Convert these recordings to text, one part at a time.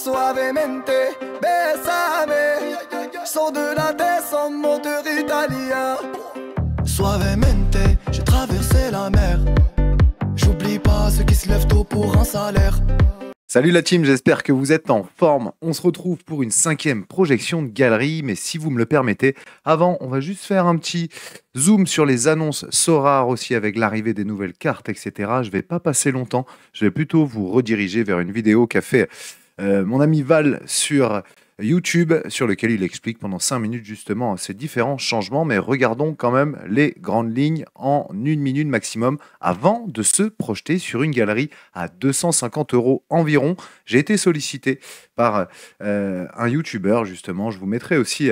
Suavemente, bésame. Sors de la tête en moteur italien. Suavemente, j'ai traversé la mer. J'oublie pas ceux qui se lèvent tôt pour un salaire. Salut la team, j'espère que vous êtes en forme. On se retrouve pour une 5e projection de galerie, mais si vous me le permettez, avant, on va juste faire un petit zoom sur les annonces Sorare aussi avec l'arrivée des nouvelles cartes, etc. Je vais pas passer longtemps, je vais plutôt vous rediriger vers une vidéo qu'a fait mon ami Val sur YouTube, sur lequel il explique pendant 5 minutes justement ces différents changements, mais regardons quand même les grandes lignes en 1 minute maximum avant de se projeter sur une galerie à 250 € environ. J'ai été sollicité par un YouTuber justement, je vous mettrai aussi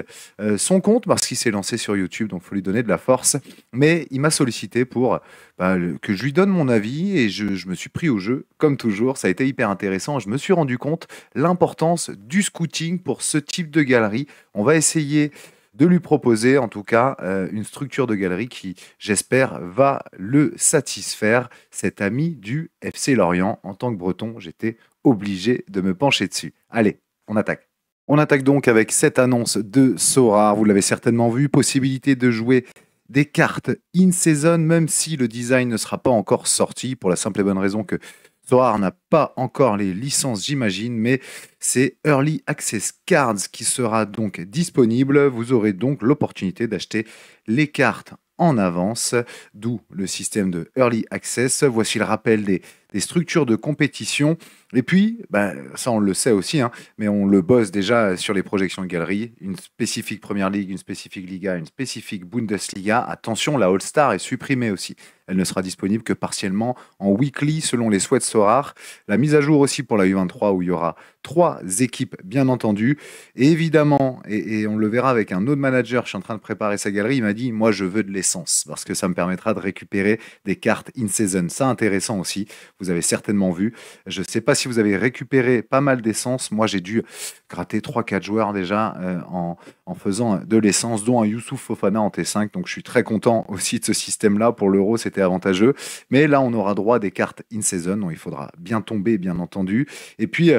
son compte parce qu'il s'est lancé sur YouTube, donc il faut lui donner de la force, mais il m'a sollicité pour que je lui donne mon avis et je me suis pris au jeu, comme toujours, ça a été hyper intéressant, je me suis rendu compte l'importance du scouting pour ce type de galerie. On va essayer de lui proposer en tout cas une structure de galerie qui, j'espère, va le satisfaire. Cet ami du FC Lorient, en tant que breton, j'étais obligé de me pencher dessus. Allez, on attaque. On attaque donc avec cette annonce de Sorare, vous l'avez certainement vu, possibilité de jouer des cartes in-season, même si le design ne sera pas encore sorti, pour la simple et bonne raison que Sorare n'a pas encore les licences, j'imagine, mais c'est Early Access Cards qui sera donc disponible. Vous aurez donc l'opportunité d'acheter les cartes en avance, d'où le système de Early Access. Voici le rappel des structures de compétition. Et puis, ça on le sait aussi, hein, mais on le bosse déjà sur les projections de galerie. Une spécifique Première Ligue, une spécifique Liga, une spécifique Bundesliga. Attention, la All-Star est supprimée aussi. Elle ne sera disponible que partiellement en weekly selon les souhaits de Sorare. La mise à jour aussi pour la U23 où il y aura 3 équipes bien entendu. Et évidemment, et on le verra avec un autre manager, je suis en train de préparer sa galerie, il m'a dit « Moi je veux de l'essence parce que ça me permettra de récupérer des cartes in-season. » Ça intéressant aussi, vous avez certainement vu. Je ne sais pas si vous avez récupéré pas mal d'essence. Moi j'ai dû gratter 3-4 joueurs déjà en faisant de l'essence, dont un Youssouf Fofana en T5. Donc je suis très content aussi de ce système-là. Pour l'Euro, c'était avantageux. Mais là, on aura droit à des cartes in-season. Donc il faudra bien tomber, bien entendu. Et puis,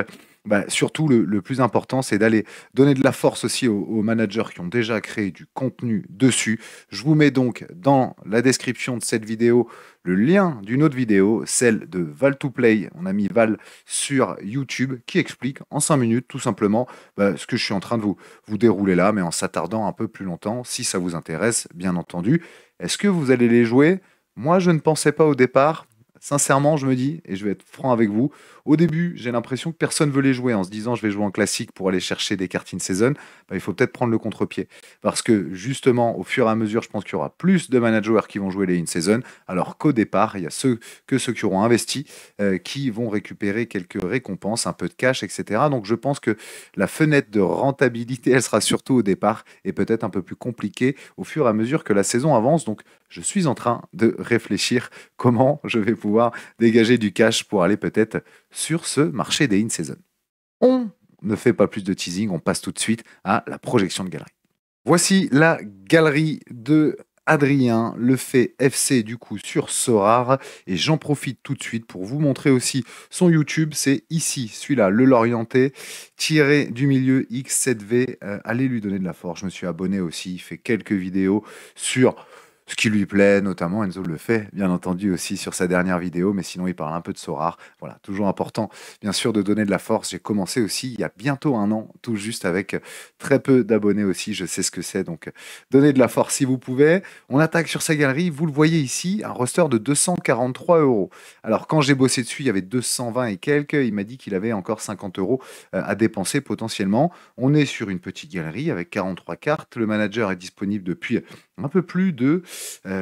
surtout, le plus important, c'est d'aller donner de la force aussi aux managers qui ont déjà créé du contenu dessus. Je vous mets donc dans la description de cette vidéo le lien d'une autre vidéo, celle de Val2Play. On a mis Val sur YouTube qui explique en 5 minutes tout simplement ce que je suis en train de vous dérouler là, mais en s'attardant un peu plus longtemps, si ça vous intéresse, bien entendu. Est-ce que vous allez les jouer? Moi, je ne pensais pas au départ. Sincèrement, je me dis, et je vais être franc avec vous, au début, j'ai l'impression que personne veut les jouer en se disant je vais jouer en classique pour aller chercher des cartes in-season. Il faut peut-être prendre le contre-pied. Parce que justement, au fur et à mesure, je pense qu'il y aura plus de managers qui vont jouer les in-season, alors qu'au départ, il y a ceux qui auront investi qui vont récupérer quelques récompenses, un peu de cash, etc. Donc je pense que la fenêtre de rentabilité, elle sera surtout au départ et peut-être un peu plus compliquée au fur et à mesure que la saison avance. Donc je suis en train de réfléchir comment je vais pouvoir dégager du cash pour aller peut-être sur ce marché des in-season. On ne fait pas plus de teasing, on passe tout de suite à la projection de galerie. Voici la galerie de Adrien, le fait FC du coup sur Sorare, et j'en profite tout de suite pour vous montrer aussi son YouTube, c'est ici, celui-là, le Lorientais, tiré du milieu X7V, allez lui donner de la force, je me suis abonné aussi, il fait quelques vidéos sur ce qui lui plaît, notamment Enzo le fait, bien entendu aussi sur sa dernière vidéo, mais sinon il parle un peu de Sorare. Voilà, toujours important, bien sûr, de donner de la force. J'ai commencé aussi il y a bientôt 1 an, tout juste avec très peu d'abonnés aussi, je sais ce que c'est, donc donnez de la force si vous pouvez. On attaque sur sa galerie, vous le voyez ici, un roster de 243 €. Alors quand j'ai bossé dessus, il y avait 220 et quelques, il m'a dit qu'il avait encore 50 € à dépenser potentiellement. On est sur une petite galerie avec 43 cartes, le manager est disponible depuis un peu plus de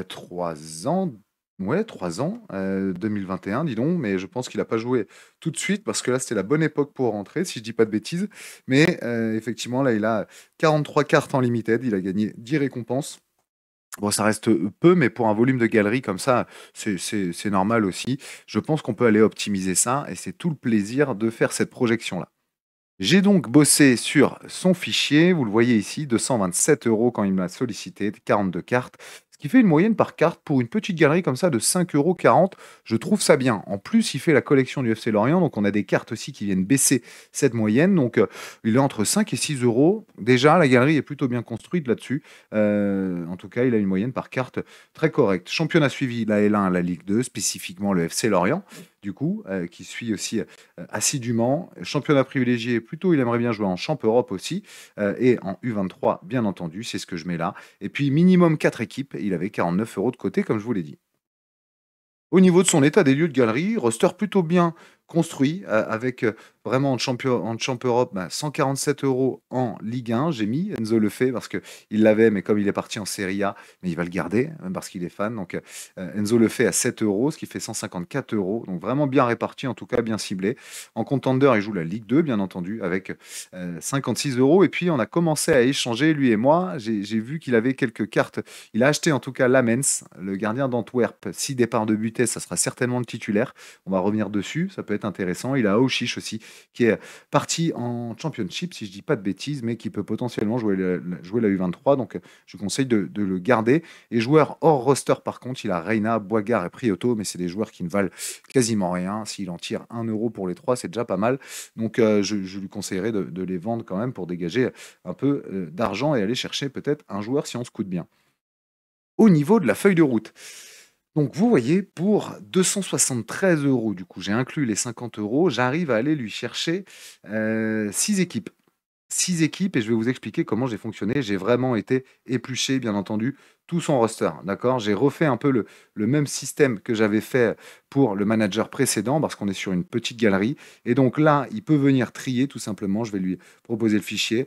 3 ans. Ouais, 3 ans, 2021, dis donc, mais je pense qu'il n'a pas joué tout de suite parce que là, c'était la bonne époque pour rentrer, si je dis pas de bêtises. Mais effectivement, là, il a 43 cartes en limited, il a gagné 10 récompenses. Bon, ça reste peu, mais pour un volume de galerie comme ça, c'est normal aussi. Je pense qu'on peut aller optimiser ça et c'est tout le plaisir de faire cette projection-là. J'ai donc bossé sur son fichier, vous le voyez ici, 227 € quand il m'a sollicité, 42 cartes, Ce qui fait une moyenne par carte pour une petite galerie comme ça de 5,40 €. Je trouve ça bien. En plus, il fait la collection du FC Lorient, donc on a des cartes aussi qui viennent baisser cette moyenne. Donc il est entre 5 et 6 euros. Déjà, la galerie est plutôt bien construite là-dessus. En tout cas, il a une moyenne par carte très correcte. Championnat suivi, la L1, la Ligue 2, spécifiquement le FC Lorient, du coup, qui suit aussi assidûment. Championnat privilégié, plutôt il aimerait bien jouer en Champ Europe aussi, et en U23, bien entendu, c'est ce que je mets là. Et puis minimum 4 équipes, il avait 49 € de côté, comme je vous l'ai dit. Au niveau de son état des lieux de galerie, roster plutôt bien construit, avec vraiment en Champ Europe, 147 € en Ligue 1. J'ai mis Enzo Lefebvre parce qu'il l'avait, mais comme il est parti en Serie A, mais il va le garder parce qu'il est fan. Donc Enzo Lefebvre à 7 €, ce qui fait 154 €. Donc vraiment bien réparti, en tout cas bien ciblé. En contender, il joue la Ligue 2, bien entendu, avec 56 €. Et puis on a commencé à échanger, lui et moi. J'ai vu qu'il avait quelques cartes. Il a acheté en tout cas Lamens, le gardien d'Antwerp. Si départ de Butez, ça sera certainement le titulaire. On va revenir dessus, ça peut être intéressant. Il a Auchiche aussi, qui est parti en Championship, si je dis pas de bêtises, mais qui peut potentiellement jouer la U23. Donc je conseille de le garder. Et joueurs hors roster, par contre, il a Reina, Boigard et Prioto, mais c'est des joueurs qui ne valent quasiment rien. S'il en tire 1 € pour les trois, c'est déjà pas mal. Donc je lui conseillerais de les vendre quand même pour dégager un peu d'argent et aller chercher peut-être un joueur si on se coûte bien. Au niveau de la feuille de route, donc vous voyez, pour 273 €, du coup, j'ai inclus les 50 €, j'arrive à aller lui chercher 6 équipes. 6 équipes et je vais vous expliquer comment j'ai fonctionné. J'ai vraiment été épluché, bien entendu, tout son roster, d'accord? J'ai refait un peu le même système que j'avais fait pour le manager précédent parce qu'on est sur une petite galerie. Et donc là, il peut venir trier tout simplement. Je vais lui proposer le fichier.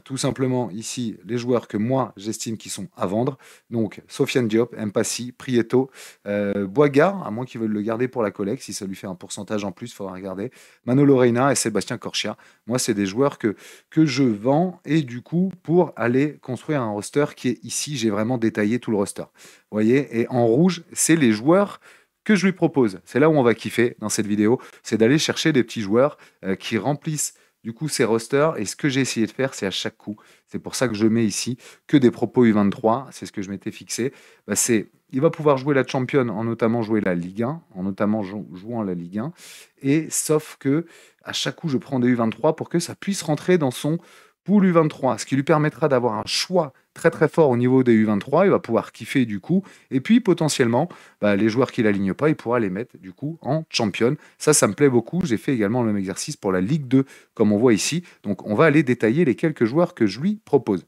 Tout simplement, ici, les joueurs que moi, j'estime qui sont à vendre. Donc, Sofiane Diop, Mpassi, Prieto, Boigard, à moins qu'ils veulent le garder pour la collecte. Si ça lui fait un pourcentage en plus, il faudra regarder. Manolo Reina et Sébastien Corchia. Moi, c'est des joueurs que je vends et du coup pour aller construire un roster qui est ici, j'ai vraiment détaillé tout le roster. Vous voyez, et en rouge, c'est les joueurs que je lui propose. C'est là où on va kiffer dans cette vidéo, c'est d'aller chercher des petits joueurs qui remplissent du coup ces rosters. Et ce que j'ai essayé de faire, c'est à chaque coup. C'est pour ça que je mets ici que des propos U23. C'est ce que je m'étais fixé. Il va pouvoir jouer la Champion, en notamment jouer la Ligue 1, en notamment jouant la Ligue 1. Et sauf que à chaque coup, je prends des U23 pour que ça puisse rentrer dans son pool U23, ce qui lui permettra d'avoir un choix très très fort au niveau des U23. Il va pouvoir kiffer du coup. Et puis potentiellement, les joueurs qui n'alignent pas, il pourra les mettre du coup en champion. Ça me plaît beaucoup. J'ai fait également le même exercice pour la Ligue 2, comme on voit ici. Donc on va aller détailler les quelques joueurs que je lui propose.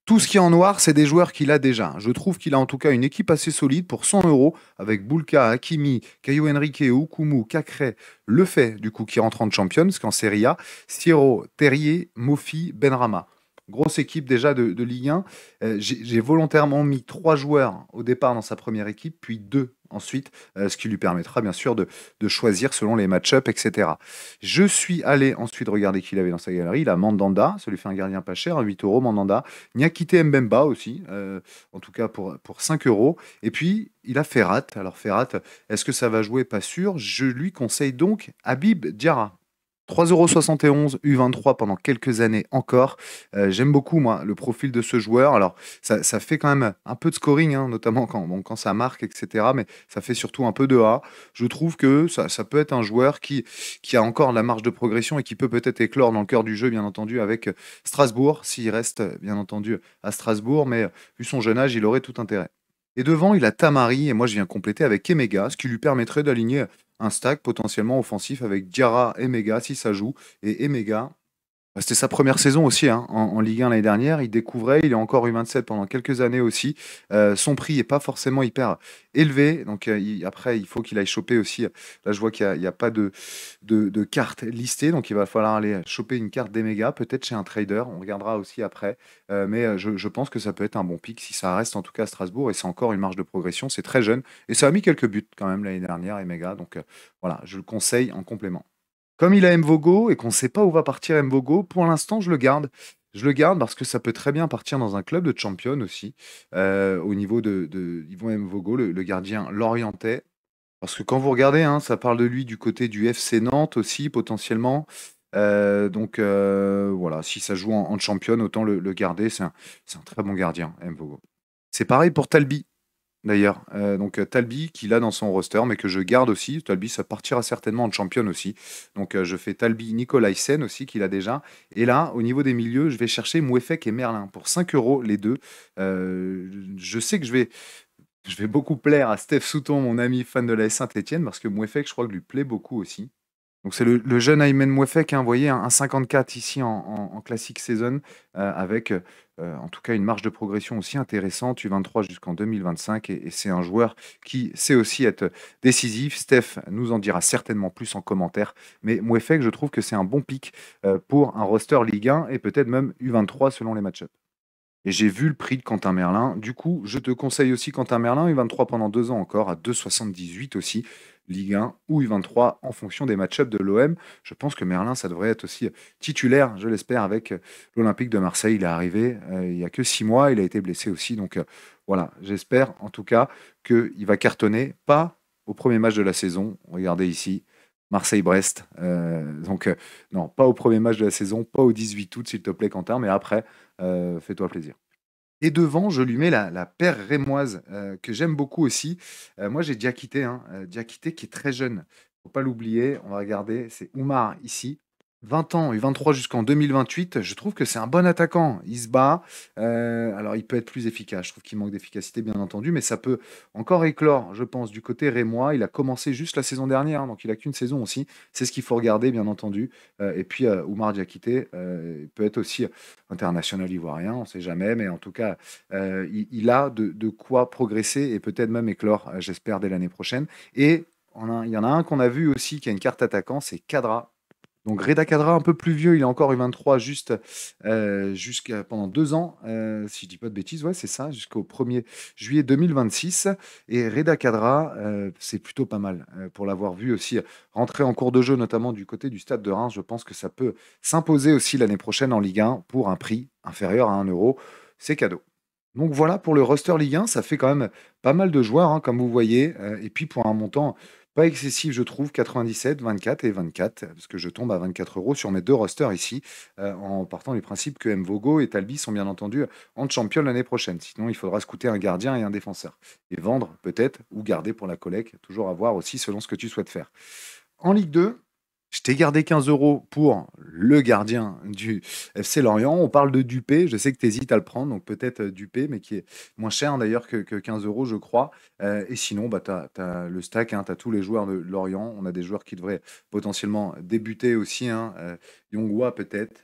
Tout ce qui est en noir, c'est des joueurs qu'il a déjà. Je trouve qu'il a en tout cas une équipe assez solide pour 100 € avec Boulka, Hakimi, Caio Henrique, Okumu, Cacré, Lefebvre, du coup, qui rentre en Champions, parce qu'en Serie A, Siro, Terrier, Mofi, Benrama. Grosse équipe déjà de Ligue 1. J'ai volontairement mis 3 joueurs au départ dans sa première équipe, puis 2 ensuite, ce qui lui permettra bien sûr de choisir selon les match-ups, etc. Je suis allé ensuite regarder qui il avait dans sa galerie. Il a Mandanda, ça lui fait un gardien pas cher, à 8 € Mandanda. Niakite Mbemba aussi, en tout cas pour 5 €. Et puis, il a Ferrat. Alors Ferrat, est-ce que ça va jouer? Pas sûr. Je lui conseille donc Habib Diarra. 3,71 € U23 pendant quelques années encore. J'aime beaucoup, moi, le profil de ce joueur. Alors, ça fait quand même un peu de scoring, hein, notamment quand ça marque, etc. Mais ça fait surtout un peu de A. Je trouve que ça peut être un joueur qui a encore la marge de progression et qui peut peut-être éclore dans le cœur du jeu, bien entendu, avec Strasbourg, s'il reste, bien entendu, à Strasbourg. Mais vu son jeune âge, il aurait tout intérêt. Et devant, il a Tamari, et moi je viens compléter avec Emega, ce qui lui permettrait d'aligner un stack potentiellement offensif avec Diarra, Emega, si ça joue. Et Emega, c'était sa première saison aussi, hein, en Ligue 1 l'année dernière. Il découvrait, il est encore U27 pendant quelques années aussi. Son prix n'est pas forcément hyper élevé. Donc après, il faut qu'il aille choper aussi. Là, je vois qu'il n'y a pas de carte listée. Donc il va falloir aller choper une carte d'Emega, peut-être chez un trader. On regardera aussi après. Mais je pense que ça peut être un bon pick si ça reste en tout cas à Strasbourg. Et c'est encore une marge de progression. C'est très jeune. Et ça a mis quelques buts quand même l'année dernière, Emega. Donc voilà, je le conseille en complément. Comme il a Mvogo et qu'on ne sait pas où va partir Mvogo, pour l'instant, je le garde. Je le garde parce que ça peut très bien partir dans un club de champion aussi, au niveau de Yvon Mvogo, le gardien lorientais. Parce que quand vous regardez, hein, ça parle de lui du côté du FC Nantes aussi, potentiellement. Donc voilà, si ça joue en champion, autant le garder. C'est un très bon gardien, Mvogo. C'est pareil pour Talbi. d'ailleurs. Donc Talbi qu'il a dans son roster, mais que je garde aussi. Talbi, ça partira certainement en champion aussi. Donc je fais Talbi, Nicolaisen aussi, qu'il a déjà. Et là, au niveau des milieux, je vais chercher Mouefek et Merlin pour 5 euros les deux. Je sais que je vais beaucoup plaire à Steph Souton, mon ami fan de la Saint-Etienne, parce que Mouefek, je crois que lui plaît beaucoup aussi. Donc c'est le jeune Aymen Mouefek, hein, vous voyez, un 54 ici en classique saison, avec en tout cas une marge de progression aussi intéressante, U23 jusqu'en 2025, et c'est un joueur qui sait aussi être décisif. Steph nous en dira certainement plus en commentaire, mais Mouefek, je trouve que c'est un bon pick pour un roster Ligue 1 et peut-être même U23 selon les match-ups. Et j'ai vu le prix de Quentin Merlin. Du coup, je te conseille aussi Quentin Merlin, U23 pendant 2 ans encore, à 2,78 aussi, Ligue 1 ou U23 en fonction des match-ups de l'OM. Je pense que Merlin, ça devrait être aussi titulaire, je l'espère, avec l'Olympique de Marseille. Il est arrivé il n'y a que 6 mois, il a été blessé aussi. Donc voilà, j'espère en tout cas qu'il va cartonner, pas au premier match de la saison. Regardez ici. Marseille-Brest. Non, pas au premier match de la saison, pas au 18 août, s'il te plaît, Quentin, mais après, fais-toi plaisir. Et devant, je lui mets la paire rémoise que j'aime beaucoup aussi. Moi, j'ai Diakité, hein, Diakité qui est très jeune. Faut pas l'oublier. On va regarder. C'est Oumar ici. 20 ans, U23 jusqu'en 2028. Je trouve que c'est un bon attaquant. Il se bat. Alors, il peut être plus efficace. Je trouve qu'il manque d'efficacité, bien entendu, mais ça peut encore éclore, je pense, du côté rémois. Il a commencé juste la saison dernière, hein, donc il a qu'une saison aussi. C'est ce qu'il faut regarder, bien entendu. Et puis, Oumar Diakité il peut être aussi international ivoirien, on ne sait jamais, mais en tout cas, il a de quoi progresser et peut-être même éclore, j'espère, dès l'année prochaine. Et il y en a un qu'on a vu aussi qui a une carte attaquant, c'est Kadra. Donc Reda Kadra, un peu plus vieux, il a encore U23 juste jusqu'à pendant 2 ans, si je dis pas de bêtises, ouais, c'est ça, jusqu'au 1er juillet 2026. Et Reda Kadra, c'est plutôt pas mal pour l'avoir vu aussi rentrer en cours de jeu, notamment du côté du stade de Reims. Je pense que ça peut s'imposer aussi l'année prochaine en Ligue 1 pour un prix inférieur à 1 euro. C'est cadeau. Donc voilà pour le roster Ligue 1, ça fait quand même pas mal de joueurs, hein, comme vous voyez. Et puis pour un montant pas excessif, je trouve, 97, 24 et 24, parce que je tombe à 24 euros sur mes deux rosters ici, en partant du principe que Mvogo et Talbi sont bien entendu en champion l'année prochaine. Sinon, il faudra scouter un gardien et un défenseur. Et vendre peut-être, ou garder pour la collecte, toujours à voir aussi selon ce que tu souhaites faire. En Ligue 2, je t'ai gardé 15 euros pour le gardien du FC Lorient. On parle de Dupé. Je sais que tu hésites à le prendre, donc peut-être Dupé, mais qui est moins cher d'ailleurs que 15 euros, je crois. Et sinon, bah, tu as le stack, hein, tu as tous les joueurs de Lorient. On a des joueurs qui devraient potentiellement débuter aussi. Hein, Yongwa peut-être,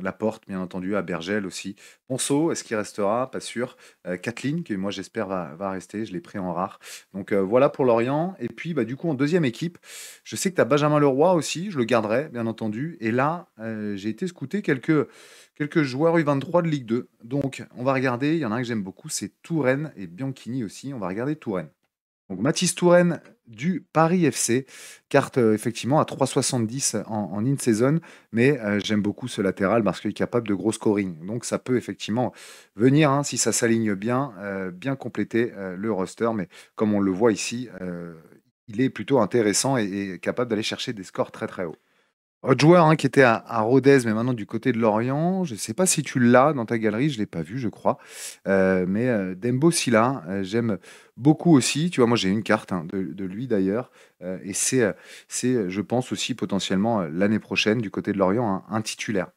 Laporte, bien entendu, à Bergel aussi. Ponceau, est-ce qu'il restera? Pas sûr. Kathleen, que moi j'espère va rester. Je l'ai pris en rare. Donc voilà pour Lorient. Et puis, bah, du coup, en deuxième équipe, je sais que tu as Benjamin Leroy aussi, je le garderai, bien entendu. Et là, j'ai été scouter quelques joueurs U23 de Ligue 2. Donc, on va regarder. Il y en a un que j'aime beaucoup, c'est Touraine et Bianchini aussi. On va regarder Touraine. Donc, Mathis Touraine du Paris FC, carte effectivement à 3,70 en in-season, mais j'aime beaucoup ce latéral parce qu'il est capable de gros scoring. Donc, ça peut effectivement venir, hein, si ça s'aligne bien, bien compléter le roster. Mais comme on le voit ici, il est plutôt intéressant et capable d'aller chercher des scores très très hauts. Autre joueur, hein, qui était à Rodez, mais maintenant du côté de Lorient, je ne sais pas si tu l'as dans ta galerie, je ne l'ai pas vu, je crois. Mais Dembo Silla, j'aime beaucoup aussi. Tu vois, moi j'ai une carte, hein, de lui d'ailleurs. Et c'est, je pense aussi potentiellement l'année prochaine du côté de Lorient, un titulaire.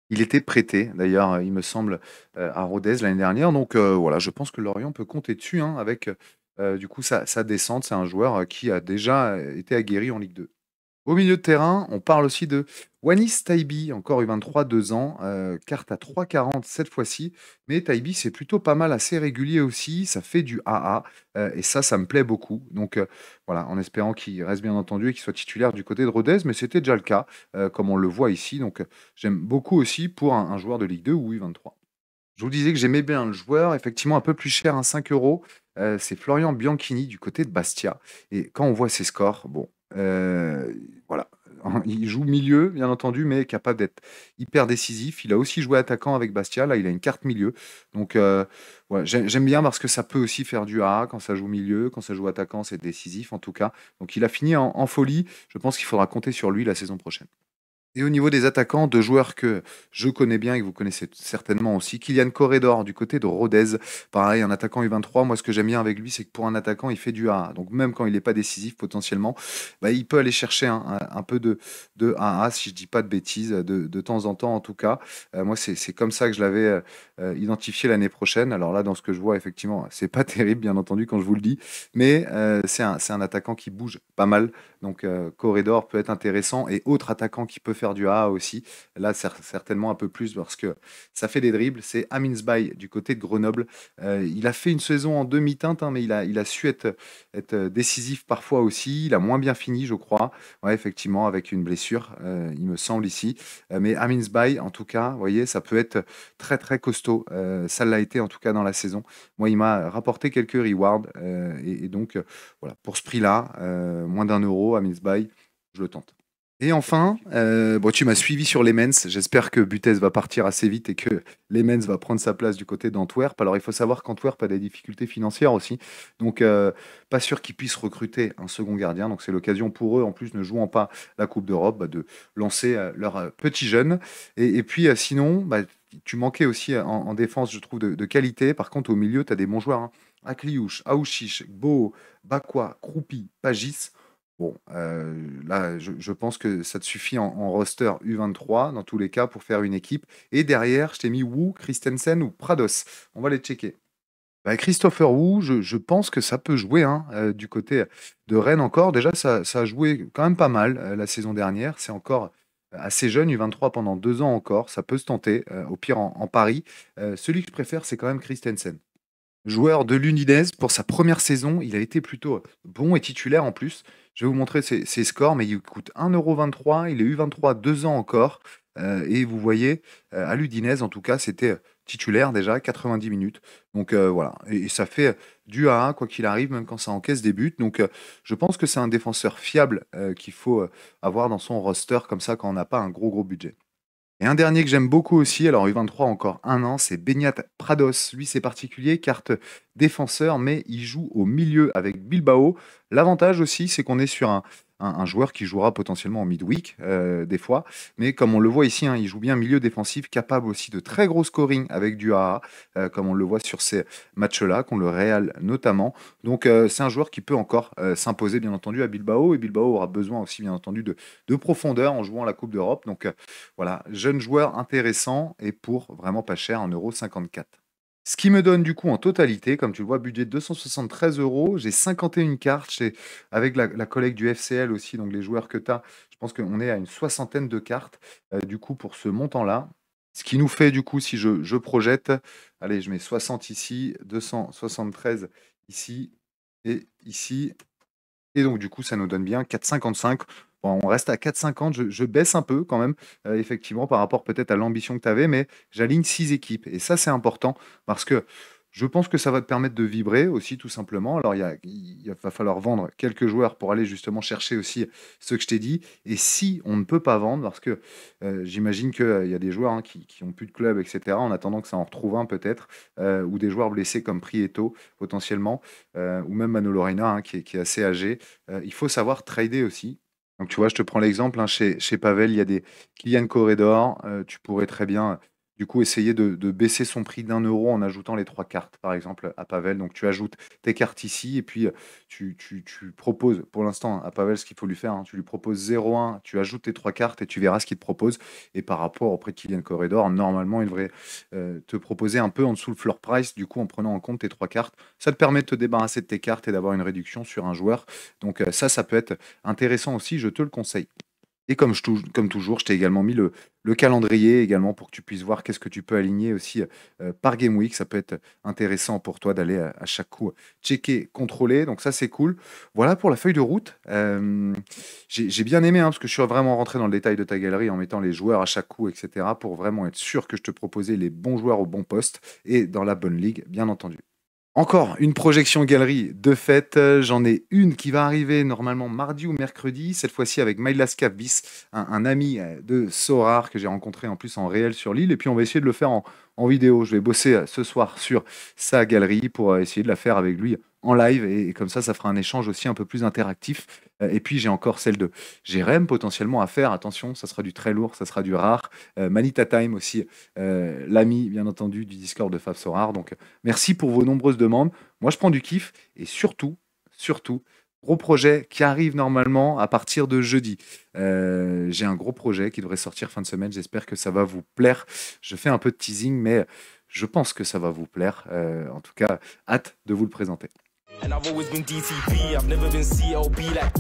Il était prêté d'ailleurs, il me semble, à Rodez l'année dernière. Donc voilà, je pense que Lorient peut compter dessus, hein, avec du coup sa descente. C'est un joueur qui a déjà été aguerri en Ligue 2. Au milieu de terrain, on parle aussi de Wanis Taibi, encore U23, 2 ans, carte à 3,40 cette fois-ci. Mais Taibi, c'est plutôt pas mal, assez régulier aussi. Ça fait du AA. Et ça me plaît beaucoup. Donc voilà, en espérant qu'il reste bien entendu et qu'il soit titulaire du côté de Rodez. Mais c'était déjà le cas, comme on le voit ici. Donc j'aime beaucoup aussi pour un joueur de Ligue 2 ou U23. Je vous disais que j'aimais bien le joueur, effectivement un peu plus cher, hein, 5 euros. C'est Florian Bianchini du côté de Bastia. Et quand on voit ses scores, bon, voilà. Il joue milieu, bien entendu, mais capable d'être hyper décisif. Il a aussi joué attaquant avec Bastia. Là, il a une carte milieu. Donc, ouais, j'aime bien parce que ça peut aussi faire du A quand ça joue milieu, quand ça joue attaquant, c'est décisif en tout cas. Donc, il a fini en folie. Je pense qu'il faudra compter sur lui la saison prochaine. Et au niveau des attaquants, 2 joueurs que je connais bien et que vous connaissez certainement aussi, Kylian Corredor du côté de Rodez. Pareil, un attaquant U23. Moi, ce que j'aime bien avec lui, c'est que pour un attaquant, il fait du AA. Donc même quand il n'est pas décisif, potentiellement, bah, il peut aller chercher un peu de AA, si je dis pas de bêtises, de temps en temps en tout cas. Moi, c'est comme ça que je l'avais identifié l'année prochaine. Alors là, dans ce que je vois, effectivement, c'est pas terrible, bien entendu, quand je vous le dis. Mais c'est un attaquant qui bouge pas mal. Donc, Corredor peut être intéressant. Et autre attaquant qui peut faire du AA aussi, là, certainement un peu plus parce que ça fait des dribbles, c'est Amin Zbaye du côté de Grenoble. Il a fait une saison en demi-teinte, hein, mais il a su être décisif parfois aussi. Il a moins bien fini, je crois. Ouais, effectivement, avec une blessure, il me semble ici. Mais Amin Zbaye, en tout cas, vous voyez, ça peut être très, très costaud. Ça l'a été, en tout cas, dans la saison. Moi, il m'a rapporté quelques rewards. Et donc, voilà, pour ce prix-là, moins d'1 euro à Minsby, je le tente. Et enfin, bon, tu m'as suivi sur Lemens. J'espère que Butez va partir assez vite et que Lemens va prendre sa place du côté d'Antwerp. Alors, il faut savoir qu'Antwerp a des difficultés financières aussi. Donc, pas sûr qu'ils puissent recruter un second gardien. Donc, c'est l'occasion pour eux, en plus, ne jouant pas la Coupe d'Europe, bah, de lancer leurs petits jeunes. Et puis, sinon, bah, tu manquais aussi en défense, je trouve, de qualité. Par contre, au milieu, tu as des bons joueurs, hein. Akliouche, Aouchiche, Bo, Bakwa, Kroupi, Pagis. Bon, là, je pense que ça te suffit en roster U23 dans tous les cas pour faire une équipe. Et derrière, je t'ai mis Wu, Christensen ou Prados. On va les checker. Bah, Christopher Wu, je pense que ça peut jouer, hein, du côté de Rennes encore. Déjà, ça a joué quand même pas mal la saison dernière. C'est encore assez jeune, U23 pendant 2 ans encore. Ça peut se tenter, au pire en Paris. Celui que je préfère, c'est quand même Christensen. Joueur de l'Udinese pour sa première saison, il a été plutôt bon et titulaire en plus. Je vais vous montrer ses scores, mais il coûte 1,23 €. Il est U23 2 ans encore. Et vous voyez, à l'Udinese, en tout cas, c'était titulaire déjà, 90 minutes. Donc voilà, et ça fait du AA, quoi qu'il arrive, même quand ça encaisse des buts. Donc je pense que c'est un défenseur fiable qu'il faut avoir dans son roster, comme ça, quand on n'a pas un gros, gros budget. Et un dernier que j'aime beaucoup aussi, alors U23 encore 1 an, c'est Beñat Prados. Lui, c'est particulier, carte défenseur, mais il joue au milieu avec Bilbao. L'avantage aussi, c'est qu'on est sur un joueur qui jouera potentiellement en midweek, des fois. Mais comme on le voit ici, hein, il joue bien milieu défensif, capable aussi de très gros scoring avec du AA, comme on le voit sur ces matchs-là, contre le Real notamment. Donc c'est un joueur qui peut encore s'imposer, bien entendu, à Bilbao. Et Bilbao aura besoin aussi, bien entendu, de profondeur en jouant la Coupe d'Europe. Donc voilà, jeune joueur intéressant et pour vraiment pas cher, 1,54 €. Ce qui me donne du coup en totalité, comme tu le vois, budget de 273 euros. J'ai 51 cartes avec la collecte du FCL aussi, donc les joueurs que tu as. Je pense qu'on est à une soixantaine de cartes du coup pour ce montant-là. Ce qui nous fait du coup, si je projette, allez, je mets 60 ici, 273 ici et ici. Et donc, du coup, ça nous donne bien 4,55. Bon, on reste à 4,50. Je baisse un peu quand même, effectivement, par rapport peut-être à l'ambition que tu avais, mais j'aligne 6 équipes. Et ça, c'est important parce que je pense que ça va te permettre de vibrer aussi, tout simplement. Alors, va falloir vendre quelques joueurs pour aller justement chercher aussi ce que je t'ai dit. Et si on ne peut pas vendre, parce que j'imagine qu'il y a des joueurs, hein, qui ont plus de club, etc., en attendant que ça en retrouve un peut-être, ou des joueurs blessés comme Prieto, potentiellement, ou même Manolo Reina, hein, qui est assez âgé. Il faut savoir trader aussi. Donc, tu vois, je te prends l'exemple, hein, chez Pavel, il y a des Kylian Corredor. Tu pourrais très bien, du coup, essayer de baisser son prix d'1 € en ajoutant les 3 cartes, par exemple, à Pavel. Donc, tu ajoutes tes cartes ici et puis tu proposes, pour l'instant, à Pavel, ce qu'il faut lui faire, hein, tu lui proposes 0,1, tu ajoutes tes 3 cartes et tu verras ce qu'il te propose. Et par rapport au prix de Kylian Corredor, normalement, il devrait te proposer un peu en dessous le floor price, du coup, en prenant en compte tes 3 cartes. Ça te permet de te débarrasser de tes cartes et d'avoir une réduction sur un joueur. Donc, ça peut être intéressant aussi, je te le conseille. Et comme toujours, je t'ai également mis le calendrier également pour que tu puisses voir qu'est-ce que tu peux aligner aussi par Game Week. Ça peut être intéressant pour toi d'aller à chaque coup checker, contrôler. Donc ça, c'est cool. Voilà pour la feuille de route. J'ai bien aimé, hein, parce que je suis vraiment rentré dans le détail de ta galerie en mettant les joueurs à chaque coup, etc. pour vraiment être sûr que je te proposais les bons joueurs au bon poste et dans la bonne ligue, bien entendu. Encore une projection galerie de fête. J'en ai une qui va arriver normalement mardi ou mercredi, cette fois-ci avec Maïlas Kabis, un ami de Sorar que j'ai rencontré en plus en réel sur l'île. Et puis on va essayer de le faire en vidéo. Je vais bosser ce soir sur sa galerie pour essayer de la faire avec lui en live et comme ça fera un échange aussi un peu plus interactif. Et puis j'ai encore celle de Jérém potentiellement à faire. Attention, ça sera du très lourd, ça sera du rare. Manita Time aussi, l'ami bien entendu du Discord de Fab Sorar. Donc merci pour vos nombreuses demandes. Moi je prends du kiff et surtout, gros projet qui arrive normalement à partir de jeudi. J'ai un gros projet qui devrait sortir fin de semaine. J'espère que ça va vous plaire. Je fais un peu de teasing, mais je pense que ça va vous plaire. En tout cas, hâte de vous le présenter. And I've always been DTP, I've never been CLB like